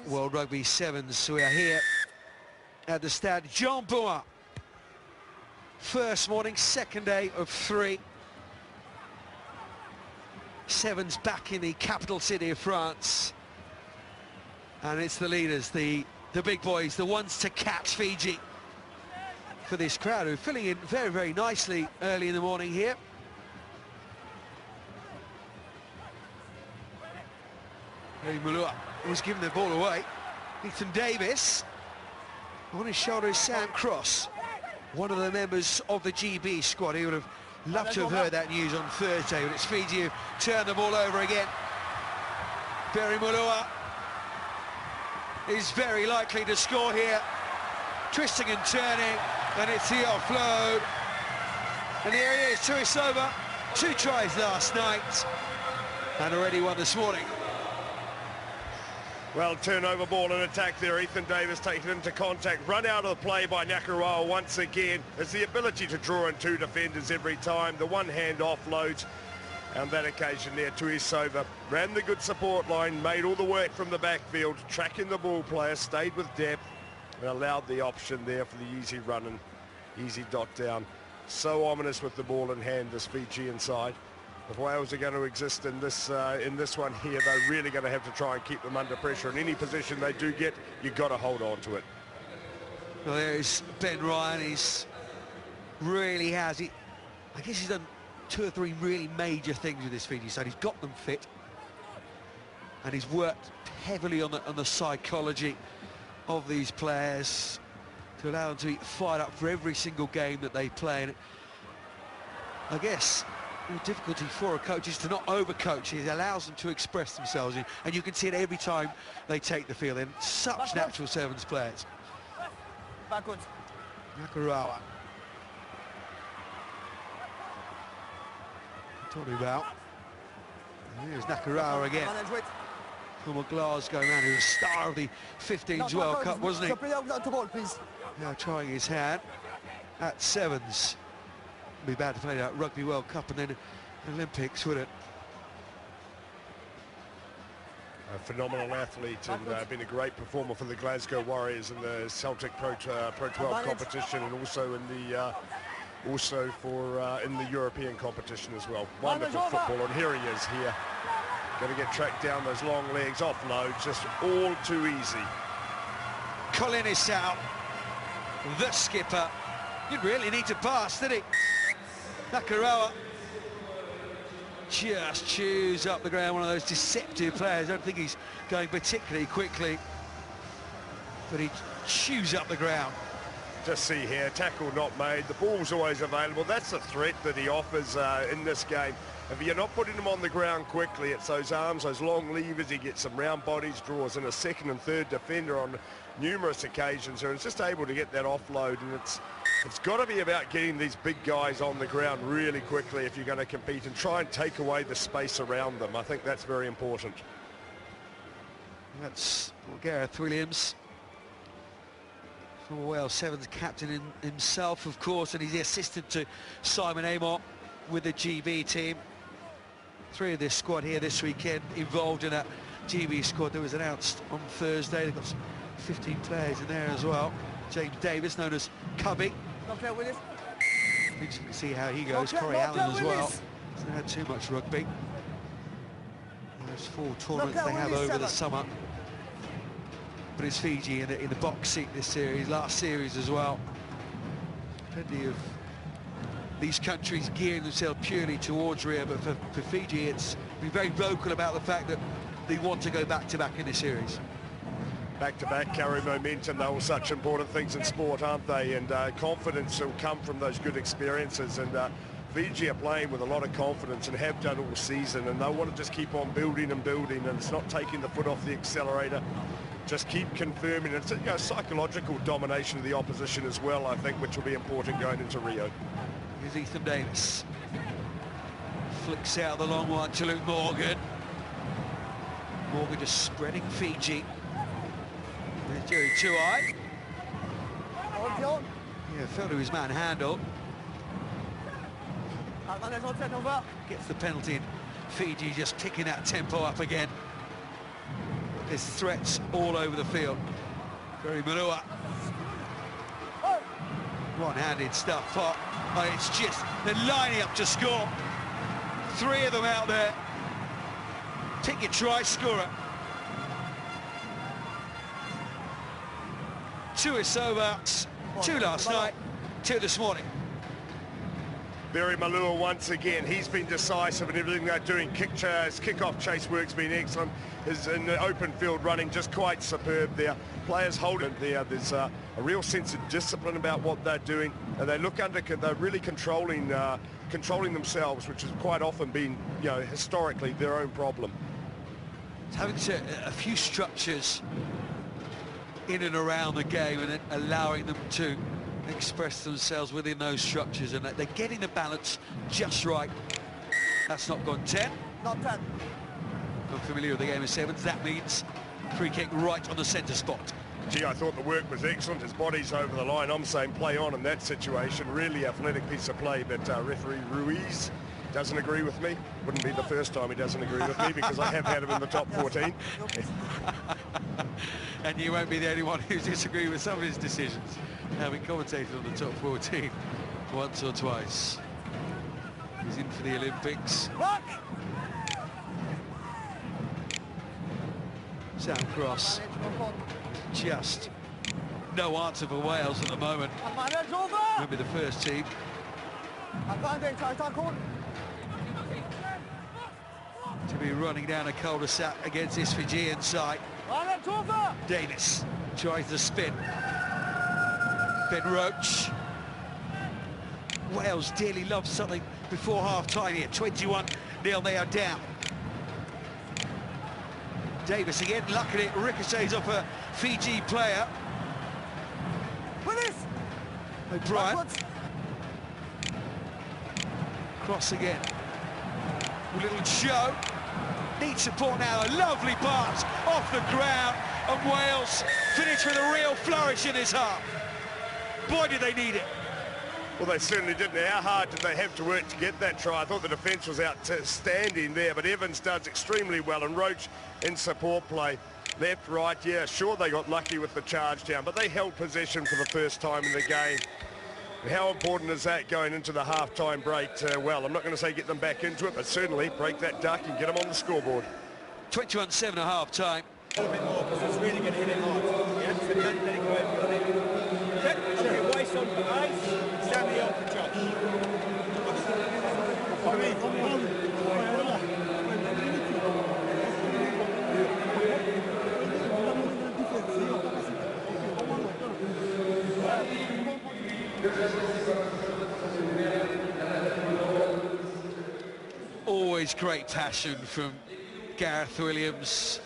World Rugby Sevens. We are here at the Stade Jean Bouin. First morning, second day of 3. Sevens back in the capital city of France. And it's the leaders, the big boys, the ones to catch Fiji for this crowd, who are filling in very, very nicely early in the morning here. Mulua was giving the ball away. Ethan Davis. On his shoulder is Sam Cross, one of the members of the GB squad. He would have loved to have heard that news on Thursday, but it's Fiji who turned the ball over again. Barry Mulua is very likely to score here. Twisting and turning, and it's the offload. And here he is, Tuisova. 2 tries last night, and already one this morning. Well, turnover ball and attack there. Ethan Davis taken into contact. Run out of the play by Nakarawa once again. It's the ability to draw in 2 defenders every time. The one-hand offloads. On that occasion there, Tuisova ran the good support line, made all the work from the backfield, tracking the ball player, stayed with depth, and allowed the option there for the easy run and easy dot down. So ominous with the ball in hand, this Fiji inside. If Wales are going to exist in this one here, they're really going to have to try and keep them under pressure. In any position they do get, you've got to hold on to it. Well, there's Ben Ryan. He's really has. I guess he's done 2 or 3 really major things with this Fiji side. He's got them fit, and he's worked heavily on the psychology of these players to allow them to be fired up for every single game that they play. And I guess the difficulty for a coach is to not overcoach. It allows them to express themselves, and you can see it every time they take the field. They're such natural sevens players. Backwards. Nakarawa. Talking about. Here's Nakarawa again. Former Glasgow man, who was star of the 15s World Cup, wasn't he? Now trying his hand at sevens. Be bad to play that Rugby World Cup and then Olympics, would it? A phenomenal athlete and been a great performer for the Glasgow Warriors in the Celtic Pro 12 competition, and also in the in the European competition as well. Wonderful football, and here he is here. Going to get tracked down, those long legs, offload, just all too easy. Colin is out, the skipper. Didn't really need to pass, did he? Nakarawa just chews up the ground, one of those deceptive players. I don't think he's going particularly quickly, but he chews up the ground. Just see here, tackle not made, the ball's always available. That's the threat that he offers in this game. If you're not putting him on the ground quickly, it's those arms, those long levers. He gets some round bodies, draws in a second and third defender on numerous occasions, and it's just able to get that offload. And it's got to be about getting these big guys on the ground really quickly if you're going to compete, and try and take away the space around them. I think that's very important. That's Gareth Williams, former Wales Sevens captain himself, of course, and he's the assistant to Simon Amott with the GB team. 3 of this squad here this weekend involved in that GB squad that was announced on Thursday. They've got some 15 players in there as well. James Davis, known as Cubby. Interesting to see how he goes. Corey Allen as well. Hasn't had too much rugby. Those 4 tournaments they have over the summer. But it's Fiji in the box seat this series, last series as well. Plenty of these countries gearing themselves purely towards Rio, but for Fiji, it's been very vocal about the fact that they want to go back-to-back in this series. Back-to-back, carry momentum, they're all such important things in sport, aren't they? And confidence will come from those good experiences, and Fiji are playing with a lot of confidence and have done all season, and they want to just keep on building and building, and it's not taking the foot off the accelerator. Just keep confirming. It's psychological domination of the opposition as well, I think, which will be important going into Rio. Here's Ethan Davis. Flicks out the long one to Luke Morgan. Morgan just spreading Fiji. There's Jerry Tuai. Yeah, fell to his man handle. Gets the penalty. Fiji just kicking that tempo up again. There's threats all over the field. Very Manua. One-handed stuff, Pop. Oh, it's just, they're lining up to score. Three of them out there. Take your try, scorer. 2 Isobats, 2 last night, 2 this morning. Barry Malua once again, he's been decisive in everything they're doing. Kick-off chase work's been excellent. His in the open field running just quite superb there. Players holding there. There's a real sense of discipline about what they're doing, and they look under. They're really controlling themselves, which has quite often been, you know, historically their own problem. Having a few structures in and around the game and then allowing them to express themselves within those structures, and they're getting the balance just right. That's not gone 10. Not 10. I'm familiar with the game of sevens. That means free kick right on the centre spot. Gee, I thought the work was excellent. His body's over the line. I'm saying play on in that situation. Really athletic piece of play, but referee Ruiz doesn't agree with me. Wouldn't be the first time he doesn't agree with me, because I have had him in the top 14. And you won't be the only one who's disagreed with some of his decisions, having commentated on the top 14 once or twice. He's in for the Olympics. Sam Cross. Just no answer for Wales at the moment. Remember the first team. To be running down a cul-de-sac against this Fijian side. Davis tries the spin. Ben Roach. Wales dearly loves something before half-time here. 21-0, they are down. Davis again, lucky it ricochets off a Fiji player. O'Brien. Cross again. A little show. Needs support now. A lovely pass off the ground, and Wales finish with a real flourish in this half. Boy, did they need it. Well, they certainly didn't. How hard did they have to work to get that try? I thought the defence was outstanding there, but Evans does extremely well, and Roach in support play. Left, right, yeah, sure, they got lucky with the charge down, but they held possession for the first time in the game. How important is that going into the half-time break? Well, I'm not going to say get them back into it, but certainly break that duck and get them on the scoreboard. 21-7 at half-time. A little bit more, because it's really going to hit it hard. Yeah, so don't let it go over on it. Okay, waist on the ice, stand me up for Josh. Always great passion from Gareth Williams.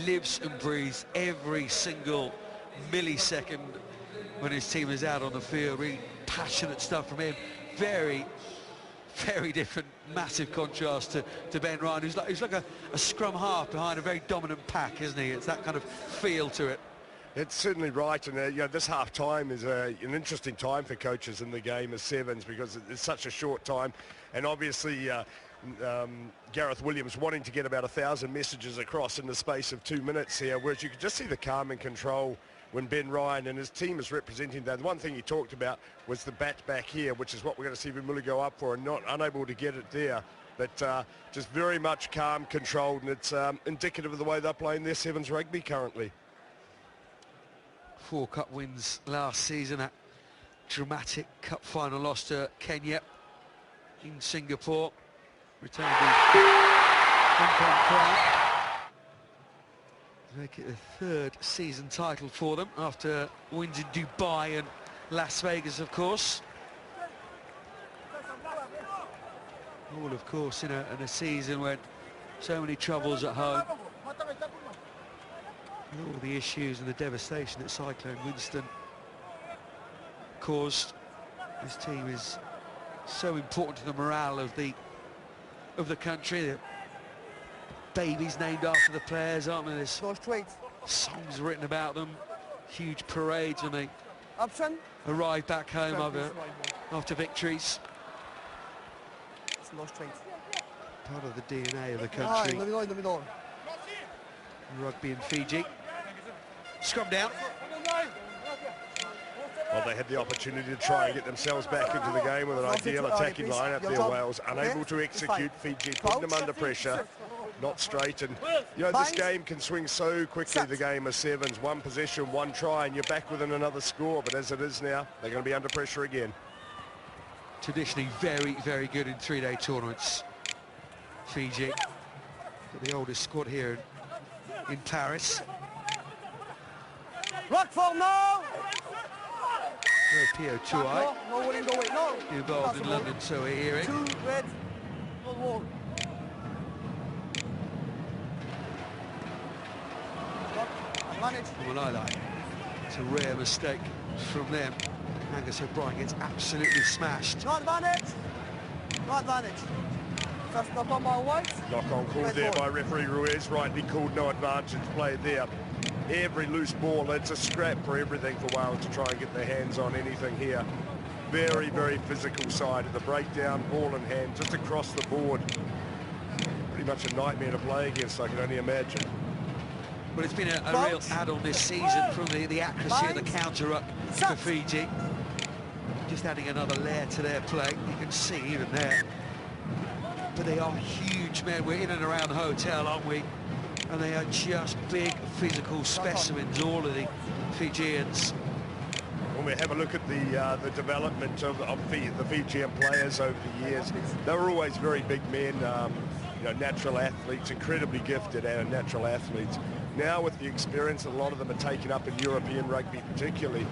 Lives and breathes every single millisecond when his team is out on the field. Really passionate stuff from him. Very, very different, massive contrast to Ben Ryan, who's like a scrum half behind a very dominant pack, isn't he? It's that kind of feel to it. It's certainly right, and you know, this half-time is an interesting time for coaches in the game of sevens, because it's such a short time, and obviously Gareth Williams wanting to get about 1,000 messages across in the space of 2 minutes here, whereas you could just see the calm and control when Ben Ryan and his team is representing that. The one thing he talked about was the bat back here, which is what we're going to see Vimula go up for, and unable to get it there. But just very much calm, controlled, and it's indicative of the way they're playing their sevens rugby currently. 4 cup wins last season, that dramatic cup final loss to Kenya in Singapore. Returned the Hong Kong crown. Make it the 3rd season title for them after wins in Dubai and Las Vegas, of course. All, of course, in a season when so many troubles at home. And all the issues and the devastation that Cyclone Winston caused. This team is so important to the morale of the country. The babies named after the players, aren't there? There's songs written about them, huge parades when they arrive back home after victories. Part of the DNA of the country. Rugby in Fiji. Scrum down. Well, they had the opportunity to try and get themselves back into the game with an ideal attacking lineup there. Wales unable to execute. Fiji putting them under pressure, not straight. And you know, this game can swing so quickly. The game of sevens, one possession, one try, and you're back within another score. But as it is now, they're going to be under pressure again. Traditionally very, very good in three-day tournaments, Fiji. Got the oldest squad here in Paris. Rock for now! Pio Tuai, No winning, go away, no! involved in London, so we're hearing. 2 red, no wall. Manage. Well, I like. It's a rare mistake from them. Angus O'Brien gets absolutely smashed. No advantage! No advantage. First knock on by white. Knock on called there by referee Ruiz, rightly called, no advantage played there. Every loose ball, it's a scrap for everything for Wales to try and get their hands on anything here. Very, very physical side of the breakdown, ball in hand, just across the board. Pretty much a nightmare to play against, I can only imagine. But it's been a real add-on this season from the accuracy of the counter-up for Fiji. Just adding another layer to their play, you can see even there. But they are huge men. We're in and around the hotel, aren't we? And they are just big physical specimens, all of the Fijians. When we have a look at the development of the Fijian players over the years, they were always very big men, you know, natural athletes, incredibly gifted and natural athletes. Now with the experience, a lot of them are taken up in European rugby particularly.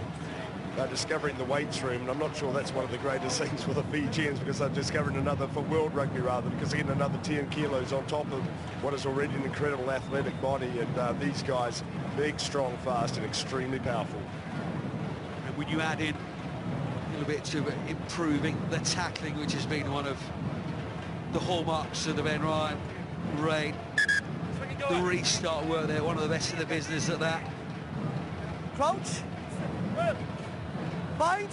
They're discovering the weights room, and I'm not sure that's one of the greatest things for the Fijians, because they're discovering another, for world rugby rather, because they're getting another 10 kilos on top of what is already an incredible athletic body. And these guys, big, strong, fast, and extremely powerful. And when you add in a little bit to improving the tackling, which has been one of the hallmarks of the Ben Ryan reign, the restart work there, one of the best in the business at that. Crouch. Bind.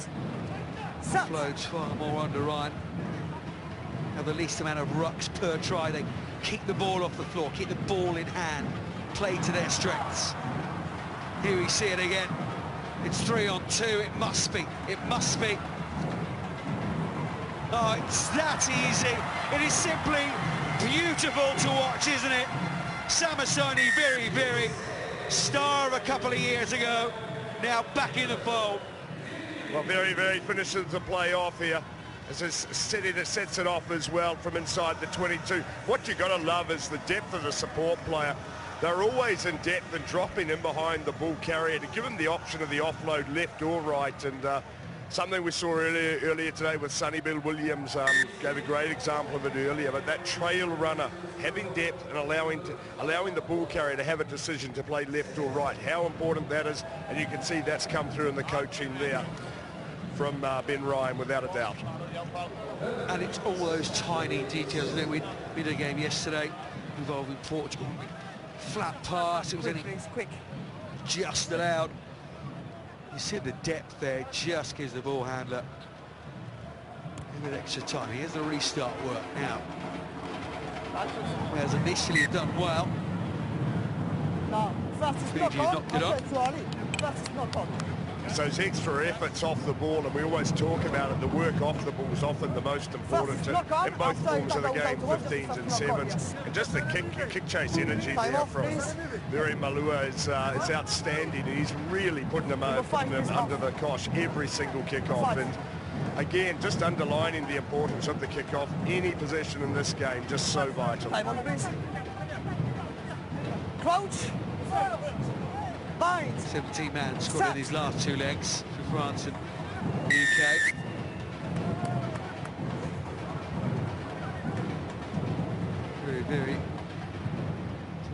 Floats far more under Ryan. Have the least amount of rucks per try. They keep the ball off the floor, keep the ball in hand, play to their strengths. Here we see it again. It's 3-on-2. It must be. It must be. Oh, it's that easy. It is simply beautiful to watch, isn't it? Samasoni, very, very star of a couple of years ago, now back in the fold. Well, very, very finishes the play off here. As this city that sets it off as well from inside the 22. What you got to love is the depth of the support player. They're always in depth and dropping in behind the ball carrier to give them the option of the offload left or right. And something we saw earlier today with Sonny Bill Williams gave a great example of it earlier. But that trail runner having depth and allowing the ball carrier to have a decision to play left or right, how important that is. And you can see that's come through in the coaching there from Ben Ryan, without a doubt. And it's all those tiny details, isn't it? We did a game yesterday involving Portugal. Flat pass, it was only just allowed. You see the depth there, just gives the ball handler a bit extra time. Here's the restart work now. Wales initially have done well. Fiji knocked it up. It's those extra efforts off the ball, and we always talk about it, the work off the ball is often the most important in both forms of the game, 15s and 7s. And just the kick chase energy there from Miri Malua is outstanding, and he's really putting them under the cosh every single kick-off. And again, just underlining the importance of the kick-off. Any possession in this game, just so vital. Crouch. Bind. 17-man squad in his last two legs for France and the UK. Very, very.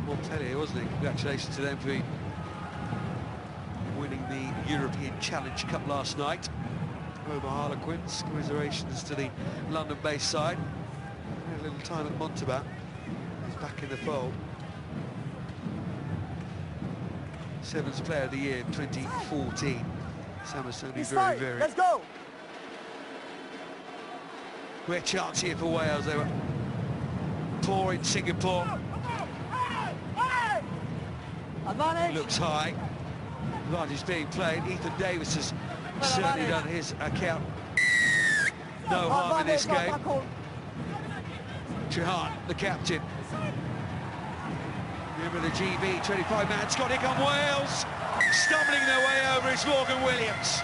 Montpellier, wasn't it? Congratulations to them for winning the European Challenge Cup last night. Over Harlequins, commiserations to the London-based side. Had a little time at Montauban. He's back in the fold. Sevens Player of the Year in 2014. Samasoni, very, very. Let's go. Great chance here for Wales. They were poor in Singapore. Advantage. Looks high. Advantage being played. Ethan Davis has certainly done his account. No harm in this game. Chihan, the captain. Remember the GB 25-man squad. Here come Wales. Stumbling their way over is Morgan Williams.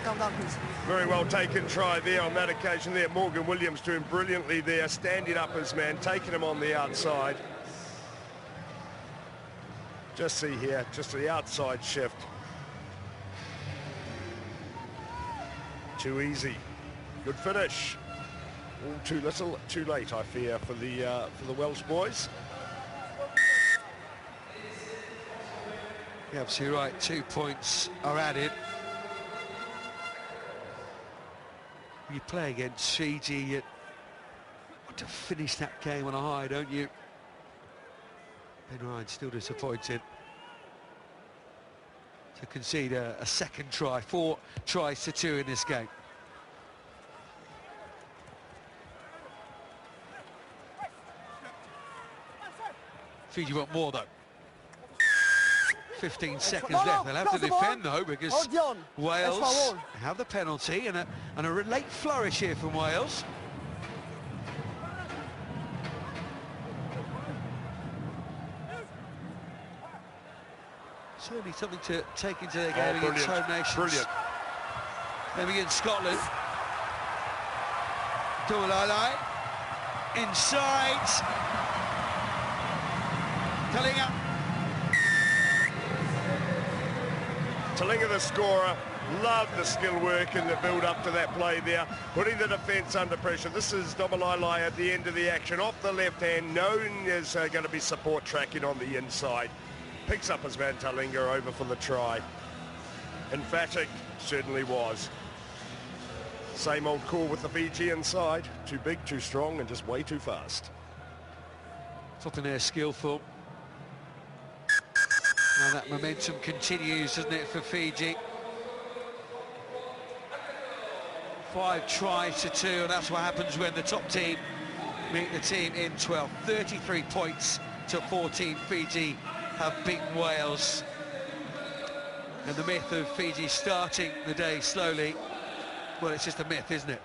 Come down, please. Very well taken try there on that occasion there. Morgan Williams doing brilliantly there, standing up his man, taking him on the outside. Just see here, just the outside shift. Too easy. Good finish. All too little, too late, I fear, for the Welsh boys. You're absolutely right. 2 points are added. You play against Fiji, you want to finish that game on a high, don't you? Ben Ryan still disappointed to concede a second try. 4 tries to 2 in this game. Fiji want more though. 15 seconds left. They'll have to defend though, because Wales have the penalty, and a late flourish here from Wales. Certainly something to take into their game against home nations. Brilliant. Then against Scotland. Tuolai inside. Talinga. Talinga, the scorer, loved the skill work in the build-up to that play there, putting the defence under pressure. This is Domalai at the end of the action, off the left hand, known as going to be support tracking on the inside. Picks up his man Talinga over for the try. Emphatic, certainly was. Same old call with the Fijian side. Too big, too strong, and just way too fast. Something there skillful. And that momentum continues, doesn't it, for Fiji? 5 tries to 2, and that's what happens when the top team meet the team in 12. 33 points to 14. Fiji have beaten Wales. And the myth of Fiji starting the day slowly, well, it's just a myth, isn't it?